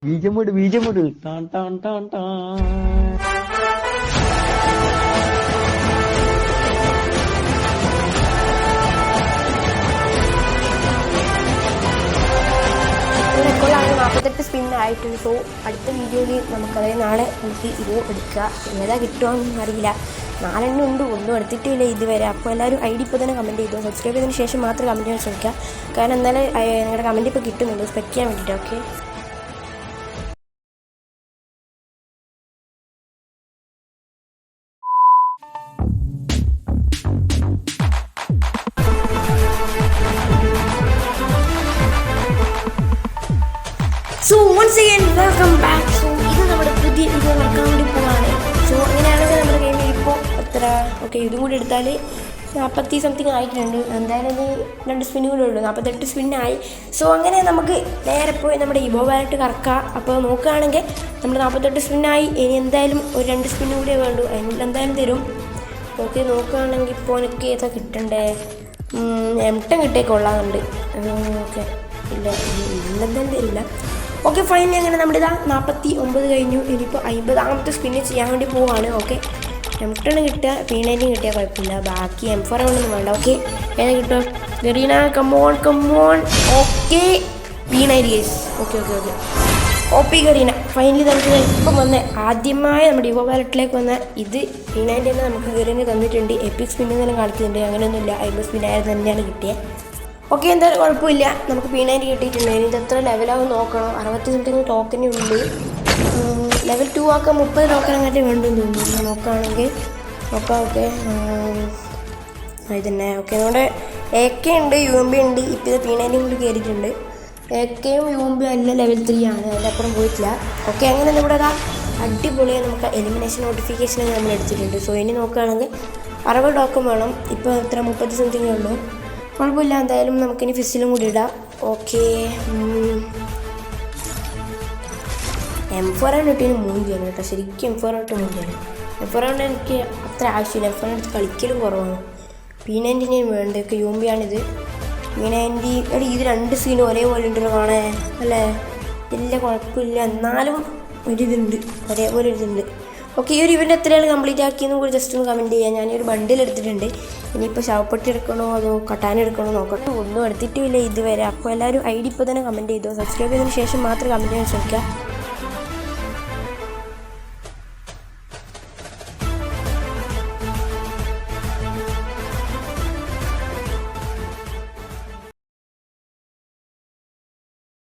ബീജമിട് ടാൻ ടാൻ ടാൻ ടാൻ. റെക്കോർഡാണ് 48 സ്പിൻ ആയിട്ടുണ്ട്. സോ അടുത്ത വീഡിയോയിൽ നമുക്കതായത് നാളെ നമുക്ക് ഇത് എടുക്കുക. ഏതാ കിട്ടുമോയെന്നൊന്നും അറിയില്ല. 4 ഉണ്ട്, ഒന്നും എടുത്തിട്ടില്ല ഇതുവരെ. അപ്പോൾ എല്ലാവരും ഐ ഡി ഇപ്പോൾ തന്നെ കമൻറ്റ് ചെയ്തു. സബ്സ്ക്രൈബ് ചെയ്തതിന് ശേഷം മാത്രം കമൻറ്റ് ചെയ്യാൻ ശ്രമിക്കുക. കാരണം എന്നാലും നിങ്ങളുടെ കമൻറ്റ് ഇപ്പോൾ കിട്ടുന്നുണ്ട് സ്പെക്ക് ചെയ്യാൻ വേണ്ടിയിട്ട്. Okay, so once again welcome back. So ഇത് നമ്മുടെ പുതിയ വീഡിയോ നടക്കാൻ വേണ്ടി പോവാണ്. സോ അങ്ങനെയാണെങ്കിൽ നമ്മുടെ ഗെയിമിൽ ഇപ്പോൾ എത്ര ഇതും കൂടി എടുത്താൽ 40 സംതിങ് ആയിട്ടുണ്ട്. എന്തായാലും ഇത് 2 സ്പിന്നും കൂടെ ഉള്ളൂ, 48 സ്പിന്നായി. സോ അങ്ങനെ നമുക്ക് നേരെ പോയി നമ്മുടെ ഇബോ വാലറ്റ് കറക്കാം. അപ്പോൾ നോക്കുകയാണെങ്കിൽ നമ്മൾ 48 സ്പിന്നായി. ഇനി എന്തായാലും ഒരു 2 സ്പിന്നും കൂടിയേ വേണ്ടു, അതിനുള്ള എന്തായാലും തരും. ഓക്കെ, നോക്കുകയാണെങ്കിൽ ഇപ്പോൾ എനിക്ക് ഏതാ കിട്ടണ്ടേ? M10 കിട്ടിയേ കൊള്ളാറുണ്ട്. ഓക്കെ, ഇല്ല ഇന്നെന്തായാലും തരില്ല. ഓക്കെ ഫൈനലി അങ്ങനെ നമ്മുടെ ഇതാ 49 കഴിഞ്ഞു. ഇനിയിപ്പോൾ 50ാമത്തെ സ്പിന്ന് ചെയ്യാൻ വേണ്ടി പോവാണ്. ഓക്കെ, M10 കിട്ടുക, P90 കിട്ടിയാൽ കുഴപ്പമില്ല. ബാക്കി M4 ഒന്നും വേണ്ട. ഓക്കെ, ഏതാ കിട്ടുക? ഗറീന, come on. Okay, P90 guys. Okay OP ഗറീന. Finally നമുക്ക് ഇപ്പം വന്ന ആദ്യമായി നമ്മുടെ ഇവോ വാലറ്റിലേക്ക് വന്ന ഇത് P90 തന്നെ നമുക്ക് ഗറീന തന്നിട്ടുണ്ട്. എപ്പിക് സ്പിന്നെല്ലാം കളിക്കുന്നുണ്ട്, അങ്ങനെയൊന്നുമില്ല. 50 സ്പിന്നായത് തന്നെയാണ് കിട്ടിയത്. ഓക്കെ, എന്തായാലും കുഴപ്പമില്ല, നമുക്ക് P90 കിട്ടിയിട്ടുണ്ട്. ഇനി ഇത് എത്ര ലെവലാവും നോക്കണം. 60 സംതിങ് ടോക്കനേ ഉള്ളൂ. ലെവൽ 2 ആക്കാൻ 30 ടോക്കൻ അങ്ങനെ വേണ്ടെന്ന് തോന്നുന്നു. നോക്കുകയാണെങ്കിൽ നോക്കാം. ഓക്കെ, ഇതന്നെ. ഓക്കെ, നമ്മുടെ AK ഉണ്ട്, UMP ഉണ്ട്. ഇപ്പോൾ ഇത് P90 കൂടി കയറിയിട്ടുണ്ട്. AKയും UMP എല്ലാം ലെവൽ 3 ആണ്, അതിനപ്പുറം പോയിട്ടില്ല. ഓക്കെ, അങ്ങനെ നമ്മുടെ അടിപൊളിയായി നമുക്ക് എലിമിനേഷൻ നോട്ടിഫിക്കേഷൻ നമ്മൾ എടുത്തിട്ടുണ്ട്. സോ ഇനി നോക്കുകയാണെങ്കിൽ 60 ടോക്കൺ വേണം. ഇപ്പോൾ എത്ര 30 സംതിങ്ങേ ഉള്ളൂ. കുഴപ്പമില്ല, എന്തായാലും നമുക്കിനി ഫിസിലും കൂടി ഇടാം. ഓക്കെ, M4 കിട്ടിയതിന് മൂല്യമാണ് കേട്ടോ. ശരിക്കും M4 ഇട്ട് മൂല്യമാണ്. M4 കൊണ്ട് എനിക്ക് അത്ര ആവശ്യമില്ല. M4 എടുത്ത് കളിക്കലും കുറവാണ്. P90 വേണ്ടതൊക്കെ UMP ആണിത്. P90 ഇത് 2 സീനും ഒരേപോലെ ഉണ്ടല്ലോ കാണേ, അല്ലേ? ഇല്ല കുഴപ്പമില്ല, എന്നാലും ഒരിതുണ്ട്, ഒരേപോലെ ഒരിതുണ്ട്. ഓക്കെ, ഈ ഒരു ഇവൻ്റ് എത്രയാണ് കംപ്ലീറ്റ് ആക്കിയെന്നും കൂടി ജസ്റ്റ് ഒന്ന് കമൻറ്റ് ചെയ്യാം. ഞാനൊരു ബണ്ടിൽ എടുത്തിട്ടുണ്ട്. ഇനിയിപ്പോൾ ശവപ്പെട്ടി എടുക്കണോ അതോ കട്ടാൻ എടുക്കണോ നോക്കട്ടെ. ഒന്നും എടുത്തിട്ടുമില്ല ഇതുവരെ. അപ്പോൾ എല്ലാവരും ഐ ഡി ഇപ്പോൾ തന്നെ കമൻറ്റ് ചെയ്തു. സബ്സ്ക്രൈബ് ചെയ്തതിന് ശേഷം മാത്രം കമൻറ്റ് ചെയ്യാൻ ശ്രമിക്കുക.